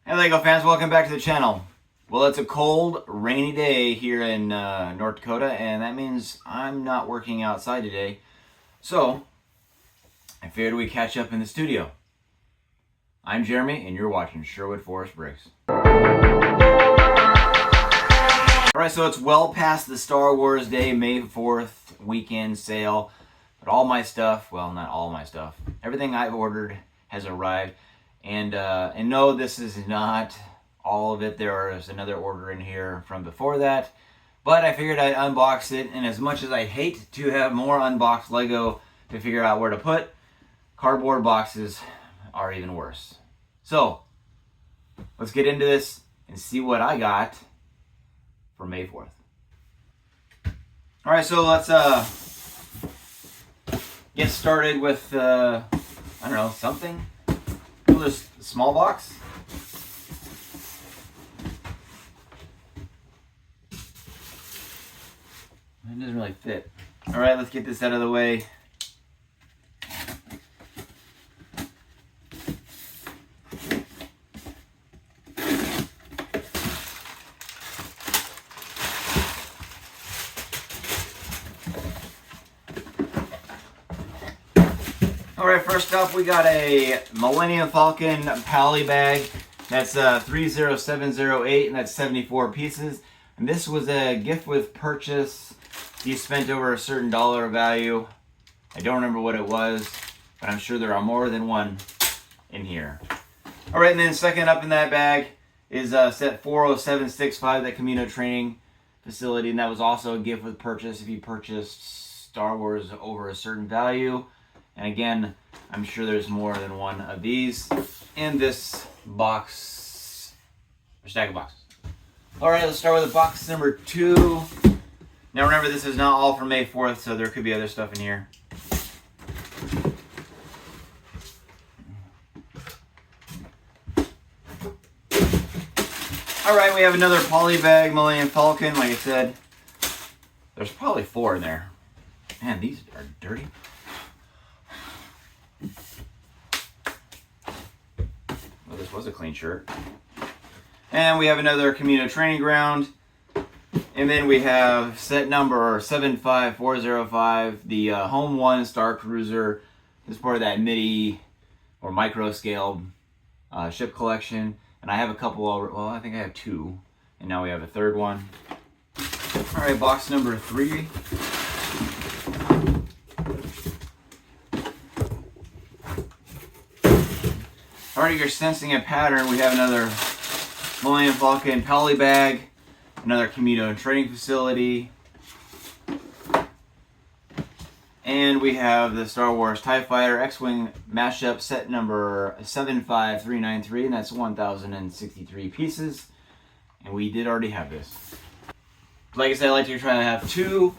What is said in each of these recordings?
Hey LEGO fans, welcome back to the channel. Well, it's a cold, rainy day here in North Dakota, and that means I'm not working outside today. So, I figured we'd catch up in the studio. I'm Jeremy, and you're watching Sherwood Forest Bricks. Alright, so it's well past the Star Wars Day, May 4th weekend sale. But all my stuff, well, not all my stuff, everything I've ordered has arrived. And no, this is not all of it. There is another order in here from before that. But I figured I'd unbox it, and as much as I hate to have more unboxed Lego to figure out where to put, cardboard boxes are even worse. So, let's get into this and see what I got for May 4th. Alright, so let's get started with, I don't know, something. This small box. It doesn't really fit. All right, let's get this out of the way. Alright, first up we got a Millennium Falcon Pally bag. That's 30708 and that's 74 pieces. And this was a gift with purchase. You spent over a certain dollar value. I don't remember what it was, but I'm sure there are more than one in here. Alright, and then second up in that bag is set 40765, that Camino training facility. And that was also a gift with purchase if you purchased Star Wars over a certain value. And again, I'm sure there's more than one of these in this box, or stack of boxes. All right, let's start with box number 2. Now remember, this is not all for May 4th, so there could be other stuff in here. All right, we have another poly bag, Millennium Falcon. Like I said, there's probably 4 in there. Man, these are dirty. This was a clean shirt. And we have another Camino training ground. And then we have set number 75405, the Home 1 Star Cruiser. This is part of that midi or micro scale ship collection. And I have a couple over, well, I think I have 2. And now we have a third one. All right, box number 3. Already you're sensing a pattern. We have another Millennium Falcon Pally bag, another Camino training facility, and we have the Star Wars TIE Fighter X-Wing mashup set number 75393, and that's 1,063 pieces. And we did already have this. Like I said, I like to try to have 2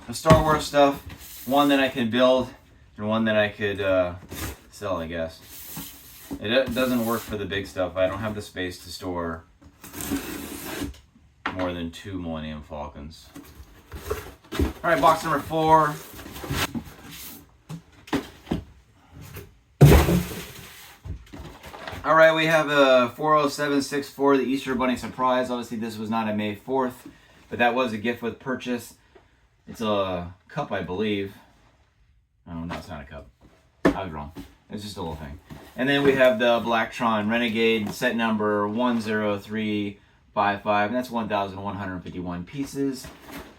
of Star Wars stuff, one that I can build and one that I could sell, I guess. It doesn't work for the big stuff. I don't have the space to store more than 2 Millennium Falcons. Alright, box number 4. Alright, we have a 40764, the Easter Bunny Surprise. Obviously this was not a May 4th, but that was a gift with purchase. It's a cup, I believe. Oh, no, it's not a cup. I was wrong. It's just a little thing. And then we have the Blacktron Renegade set number 10355, and that's 1,151 pieces.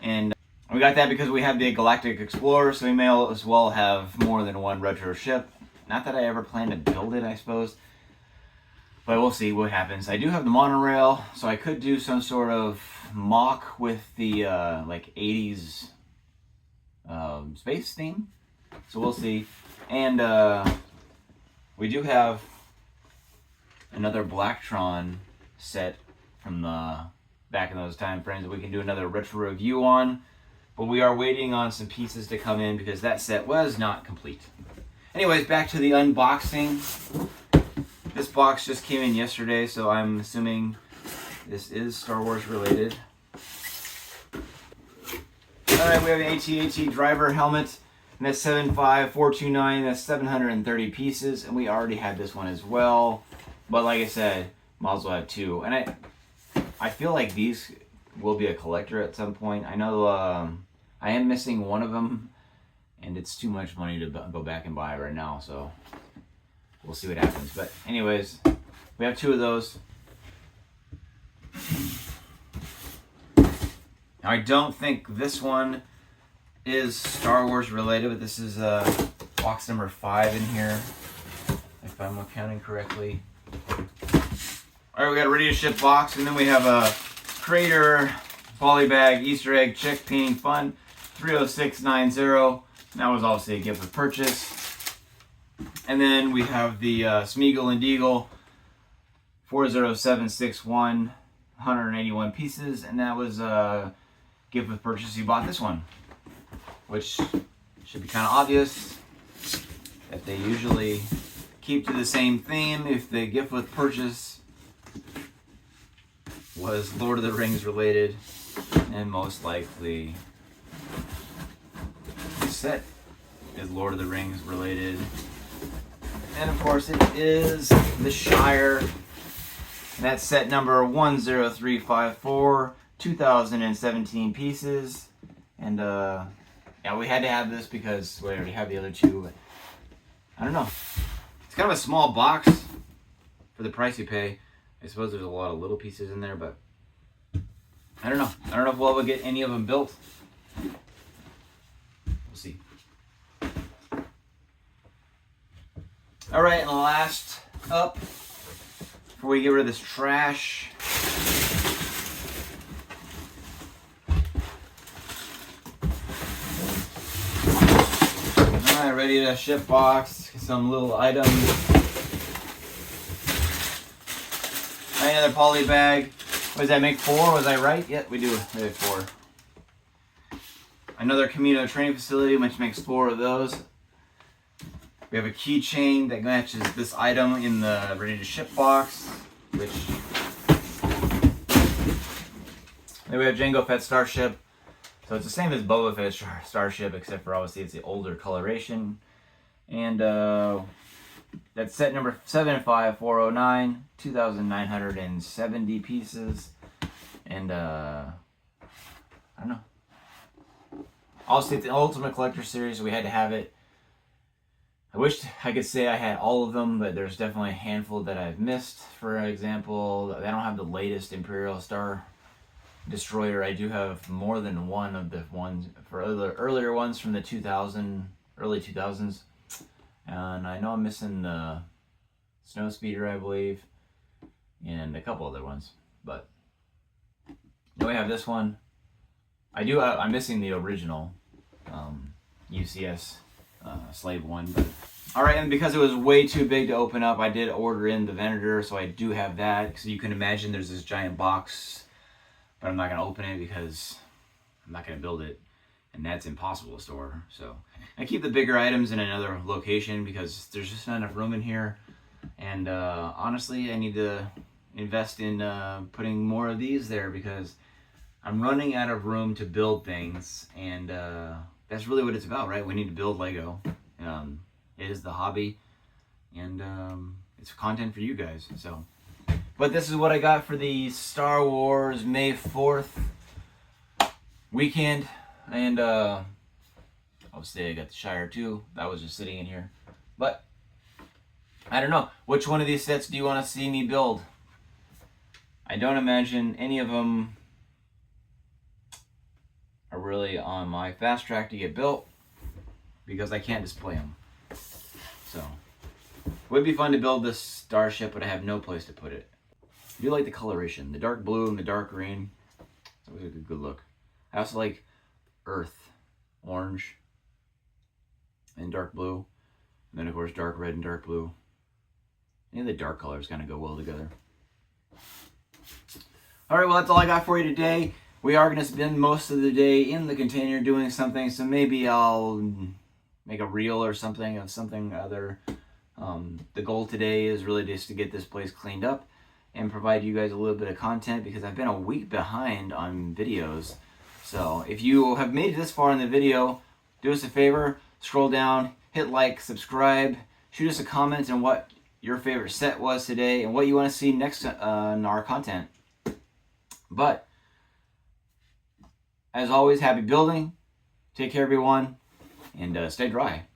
And we got that because we have the Galactic Explorer, so we may as well have more than one retro ship. Not that I ever plan to build it, I suppose. But we'll see what happens. I do have the monorail, so I could do some sort of mock with the like 80s space theme. So we'll see. And we do have another Blacktron set from the back in those time frames that we can do another retro review on. But we are waiting on some pieces to come in because that set was not complete. Anyways, back to the unboxing. This box just came in yesterday, so I'm assuming this is Star Wars related. Alright, we have an AT-AT driver helmet. And that's 75429, that's 730 pieces, and we already had this one as well. But like I said, might as well have two. And I feel like these will be a collector at some point. I know I am missing one of them, and it's too much money to go back and buy right now, so we'll see what happens. But anyways, we have two of those. Now, I don't think this one is Star Wars related, but this is box number 5 in here, if I'm counting correctly. Alright, we got a ready to ship box, and then we have a Crater, poly bag, Easter egg, check painting fun, 30690. That was obviously a gift with purchase. And then we have the Smeagol and Deagle, 40761, 181 pieces, and that was a gift with purchase. You bought this one, which should be kind of obvious that they usually keep to the same theme. If the gift with purchase was Lord of the Rings related, and most likely the set is Lord of the Rings related. And of course it is the Shire. And that's set number 10354, 2017 pieces. And yeah, we had to have this because we already have the other two, but I don't know. It's kind of a small box for the price you pay. I suppose there's a lot of little pieces in there, but I don't know. I don't know if we'll ever get any of them built. We'll see. All right, and last up, before we get rid of this trash, all right, ready to ship box, some little items. Another poly bag. What does that make? 4? Was I right? Yep, we do. We have 4. Another Camino training facility, which makes 4 of those. We have a keychain that matches this item in the ready to ship box, which. Then we have Jango Fett Starship. So it's the same as Boba Fett Starship, except for obviously it's the older coloration. And that's set number 75409, 2,970 pieces. And I don't know. Also, the Ultimate Collector Series, we had to have it. I wish I could say I had all of them, but there's definitely a handful that I've missed. For example, I don't have the latest Imperial Star Destroyer. I do have more than one of the ones for the earlier ones from the early 2000s. And I know I'm missing the Snow Speeder, I believe, and a couple other ones. But then we have this one. I'm missing the original UCS Slave one. But all right, and because it was way too big to open up, I did order in the Venator, so I do have that. So you can imagine there's this giant box, but I'm not gonna open it because I'm not gonna build it, and that's impossible to store. So I keep the bigger items in another location because there's just not enough room in here. And honestly, I need to invest in putting more of these there because I'm running out of room to build things. And that's really what it's about, right? We need to build Lego. It is the hobby, and it's content for you guys. So, but this is what I got for the Star Wars May 4th weekend. And obviously I got the Shire too. That was just sitting in here. But I don't know. Which one of these sets do you want to see me build? I don't imagine any of them are really on my fast track to get built because I can't display them. So it would be fun to build this starship, but I have no place to put it. I do like the coloration. The dark blue and the dark green. It's always a good look. I also like earth, orange, and dark blue. And then of course dark red and dark blue. Any of the dark colors kind of go well together. Alright, well that's all I got for you today. We are going to spend most of the day in the container doing something, so maybe I'll make a reel or something of something other. The goal today is really just to get this place cleaned up and provide you guys a little bit of content because I've been a week behind on videos. So if you have made it this far in the video, do us a favor, scroll down, hit like, subscribe, shoot us a comment on what your favorite set was today and what you want to see next in our content. But as always, happy building. Take care, everyone, and stay dry.